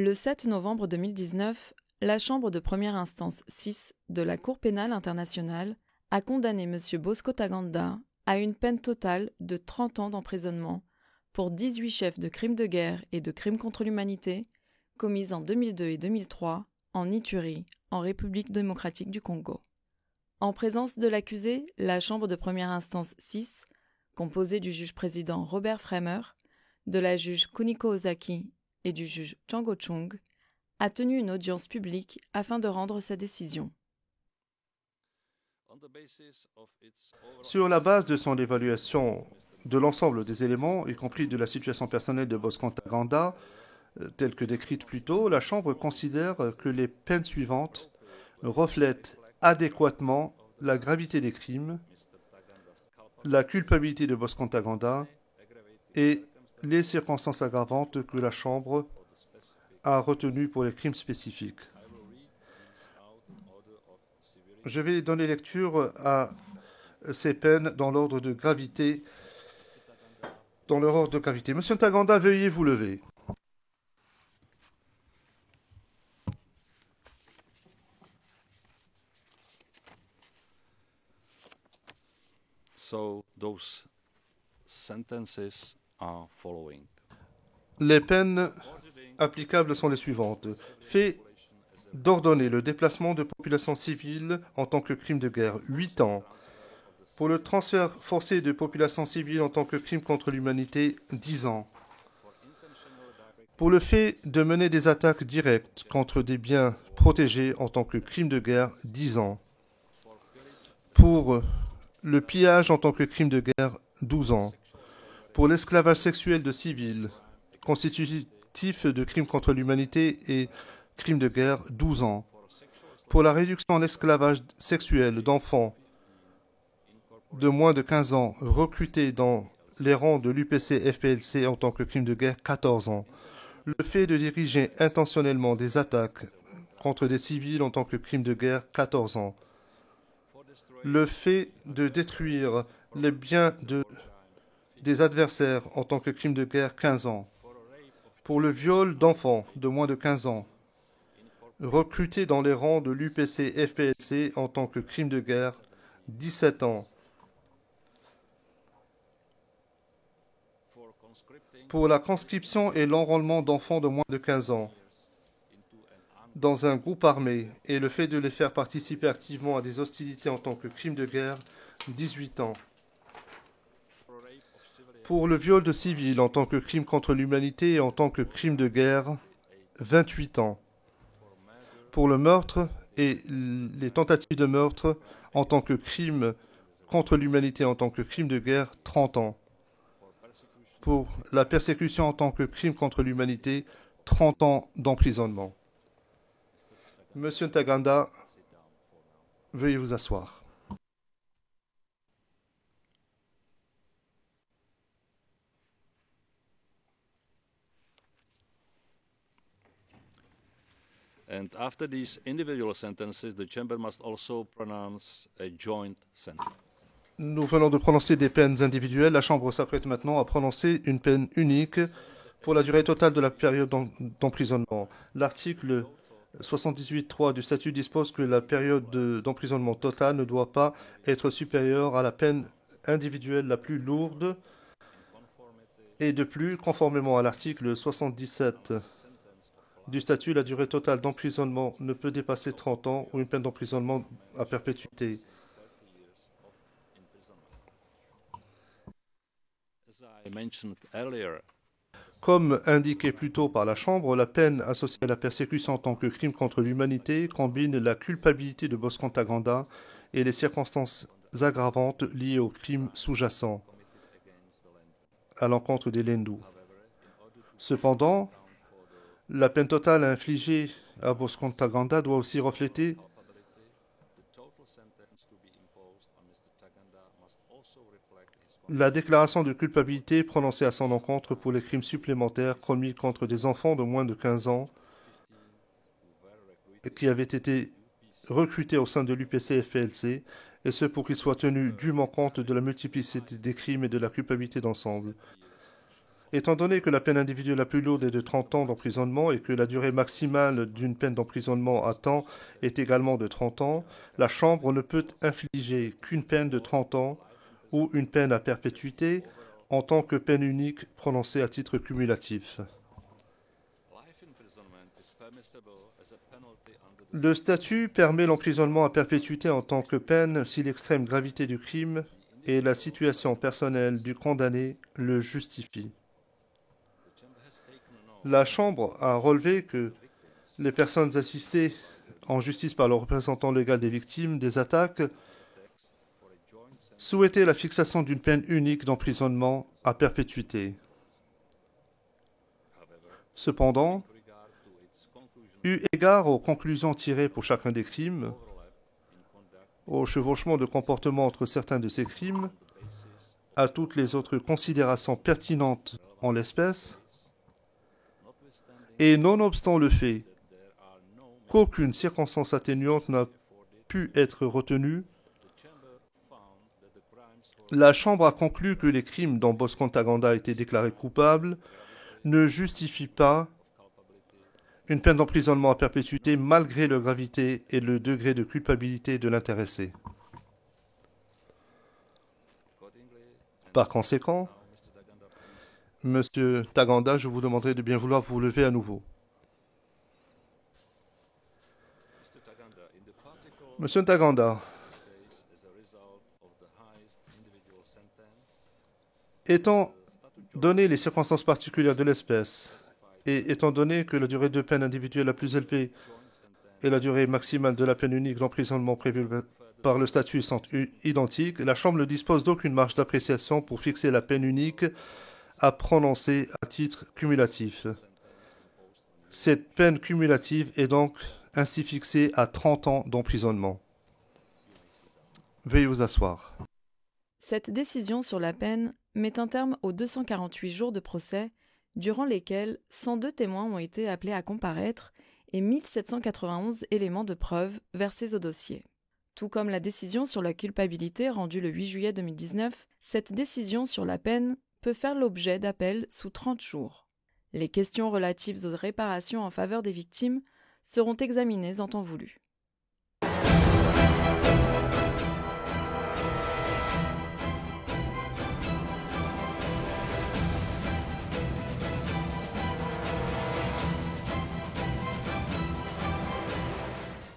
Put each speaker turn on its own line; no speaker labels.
Le 7 novembre 2019, la Chambre de première instance 6 de la Cour pénale internationale a condamné M. Bosco Ntaganda à une peine totale de 30 ans d'emprisonnement pour 18 chefs de crimes de guerre et de crimes contre l'humanité commis en 2002 et 2003 en Ituri, en République démocratique du Congo. En présence de l'accusé, la Chambre de première instance 6, composée du juge-président Robert Fremer, de la juge Kuniko Ozaki et du juge Django Chung, a tenu une audience publique afin de rendre sa décision.
Sur la base de son évaluation de l'ensemble des éléments, y compris de la situation personnelle de Bosco Ntaganda, telle que décrite plus tôt, la Chambre considère que les peines suivantes reflètent adéquatement la gravité des crimes, la culpabilité de Bosco Ntaganda et les circonstances aggravantes que la Chambre a retenues pour les crimes spécifiques. Je vais donner lecture à ces peines dans l'ordre de gravité. Monsieur Ntaganda, veuillez vous lever.
So those sentences are following.
Les peines applicables sont les suivantes. Fait d'ordonner le déplacement de populations civiles en tant que crime de guerre, 8 ans. Pour le transfert forcé de populations civiles en tant que crime contre l'humanité, 10 ans. Pour le fait de mener des attaques directes contre des biens protégés en tant que crime de guerre, 10 ans. Pour le pillage en tant que crime de guerre, 12 ans. Pour l'esclavage sexuel de civils, constitutif de crimes contre l'humanité et crimes de guerre, 12 ans. Pour la réduction en esclavage sexuel d'enfants de moins de 15 ans recrutés dans les rangs de l'UPC-FPLC en tant que crime de guerre, 14 ans. Le fait de diriger intentionnellement des attaques contre des civils en tant que crime de guerre, 14 ans. Le fait de détruire les biens des adversaires en tant que crime de guerre, 15 ans. Pour le viol d'enfants de moins de 15 ans, recrutés dans les rangs de l'UPC-FPLC en tant que crime de guerre, 17 ans. Pour la conscription et l'enrôlement d'enfants de moins de 15 ans dans un groupe armé et le fait de les faire participer activement à des hostilités en tant que crime de guerre, 18 ans. Pour le viol de civils en tant que crime contre l'humanité et en tant que crime de guerre, 28 ans. Pour le meurtre et les tentatives de meurtre en tant que crime contre l'humanité en tant que crime de guerre, 30 ans. Pour la persécution en tant que crime contre l'humanité, 30 ans d'emprisonnement. Monsieur Ntaganda, veuillez vous asseoir.
And after these individual sentences, the chamber must also pronounce a joint sentence.
Nous venons de prononcer des peines individuelles. La Chambre s'apprête maintenant à prononcer une peine unique pour la durée totale de la période d'emprisonnement. L'article 78.3 du statut dispose que la période d'emprisonnement totale ne doit pas être supérieure à la peine individuelle la plus lourde. Et de plus, conformément à l'article 77 du statut, la durée totale d'emprisonnement ne peut dépasser 30 ans ou une peine d'emprisonnement à perpétuité. Comme indiqué plus tôt par la Chambre, la peine associée à la persécution en tant que crime contre l'humanité combine la culpabilité de Bosco Ntaganda et les circonstances aggravantes liées au crime sous-jacent à l'encontre des Lendu. Cependant, la peine totale infligée à Bosco Ntaganda doit aussi refléter la déclaration de culpabilité prononcée à son encontre pour les crimes supplémentaires commis contre des enfants de moins de 15 ans qui avaient été recrutés au sein de l'UPC-FPLC, et ce pour qu'ils soient tenus dûment compte de la multiplicité des crimes et de la culpabilité d'ensemble. Étant donné que la peine individuelle la plus lourde est de 30 ans d'emprisonnement et que la durée maximale d'une peine d'emprisonnement à temps est également de 30 ans, la Chambre ne peut infliger qu'une peine de 30 ans ou une peine à perpétuité en tant que peine unique prononcée à titre cumulatif. Le statut permet l'emprisonnement à perpétuité en tant que peine si l'extrême gravité du crime et la situation personnelle du condamné le justifient. La Chambre a relevé que les personnes assistées en justice par le représentant légal des victimes des attaques souhaitaient la fixation d'une peine unique d'emprisonnement à perpétuité. Cependant, eu égard aux conclusions tirées pour chacun des crimes, au chevauchement de comportement entre certains de ces crimes, à toutes les autres considérations pertinentes en l'espèce, et nonobstant le fait qu'aucune circonstance atténuante n'a pu être retenue, la Chambre a conclu que les crimes dont Bosco Ntaganda a été déclaré coupable ne justifient pas une peine d'emprisonnement à perpétuité malgré leur gravité et le degré de culpabilité de l'intéressé. Par conséquent, Monsieur Ntaganda, je vous demanderai de bien vouloir vous lever à nouveau. Monsieur Ntaganda, étant donné les circonstances particulières de l'espèce et étant donné que la durée de peine individuelle la plus élevée et la durée maximale de la peine unique d'emprisonnement prévue par le statut sont identiques, la Chambre ne dispose d'aucune marge d'appréciation pour fixer la peine unique à prononcer à titre cumulatif. Cette peine cumulative est donc ainsi fixée à 30 ans d'emprisonnement. Veuillez vous asseoir.
Cette décision sur la peine met un terme aux 248 jours de procès, durant lesquels 102 témoins ont été appelés à comparaître et 1791 éléments de preuve versés au dossier. Tout comme la décision sur la culpabilité rendue le 8 juillet 2019, cette décision sur la peine peut faire l'objet d'appels sous 30 jours. Les questions relatives aux réparations en faveur des victimes seront examinées en temps voulu.